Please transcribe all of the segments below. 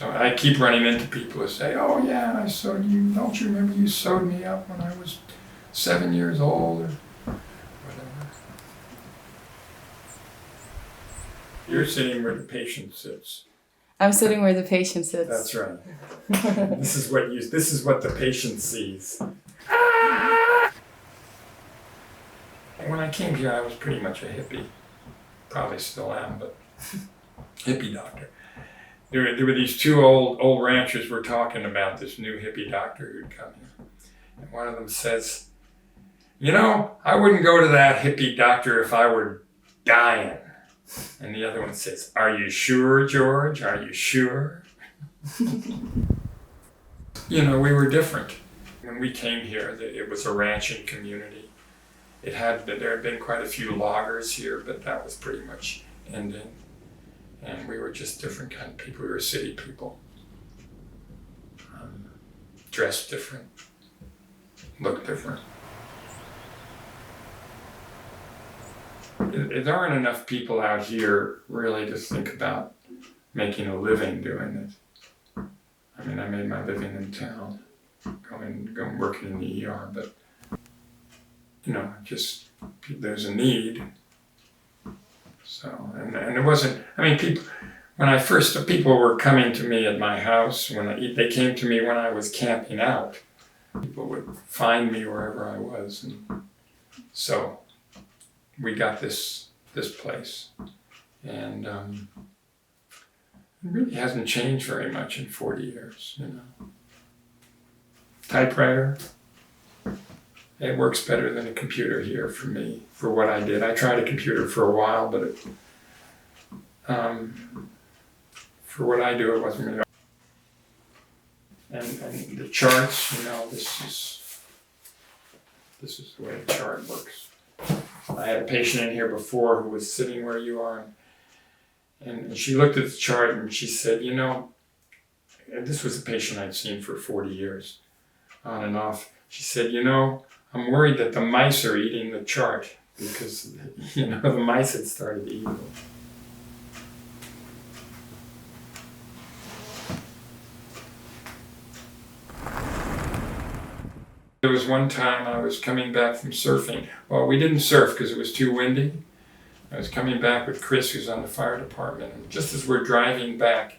So I keep running into people who say, "Oh yeah, I sewed you. Don't you remember you sewed me up when I was 7 years old or whatever?" You're sitting where the patient sits. I'm sitting where the patient sits. That's right. This is what the patient sees. When I came here, I was pretty much a hippie. Probably still am, but hippie doctor. There were these two old ranchers were talking about this new hippie doctor who'd come here. And one of them says, "You know, I wouldn't go to that hippie doctor if I were dying." And the other one says, "Are you sure, George? Are you sure?" You know, we were different. When we came here, it was a ranching community. There had been quite a few loggers here, but that was pretty much ending. And we were just different kind of people. We were city people. Dressed different, looked different. There aren't enough people out here really to think about making a living doing it. I mean, I made my living in town, going working in the ER, but you know, just there's a need. So, and it wasn't, I mean, people were coming to me at my house, they came to me when I was camping out. People would find me wherever I was, and so we got this place, and it really hasn't changed very much in 40 years, you know. Typewriter, it works better than a computer here for me, for what I did. I tried a computer for a while, but for what I do, it wasn't really. And the charts, you know, this is the way the chart works. I had a patient in here before who was sitting where you are, and she looked at the chart and she said, "You know," and this was a patient I'd seen for 40 years, on and off. She said, "You know, I'm worried that the mice are eating the chart," because, you know, the mice had started eating it. There was one time I was coming back from surfing. Well, we didn't surf because it was too windy. I was coming back with Chris, who's on the fire department, and just as we're driving back,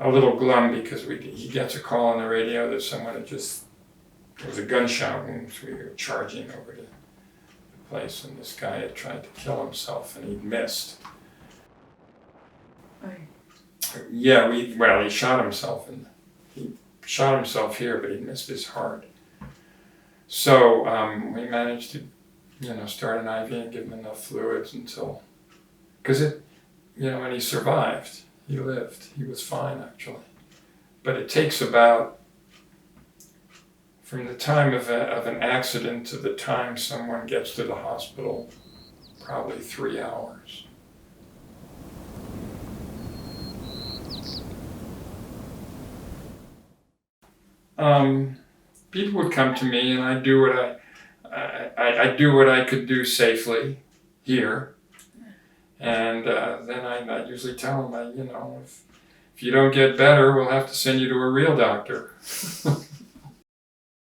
a little glum because he gets a call on the radio that someone had there was a gunshot wound, so we were charging over to the place, and this guy had tried to kill himself, and he'd missed. Right. Yeah, he shot himself, and he shot himself here, but he missed his heart. So we managed to, you know, start an IV and give him enough fluids because and he survived. He lived. He was fine, actually. But it takes about, from the time of an accident to the time someone gets to the hospital, probably 3 hours. People would come to me, and I do what I could do safely here, and then I usually tell them, if you don't get better, we'll have to send you to a real doctor.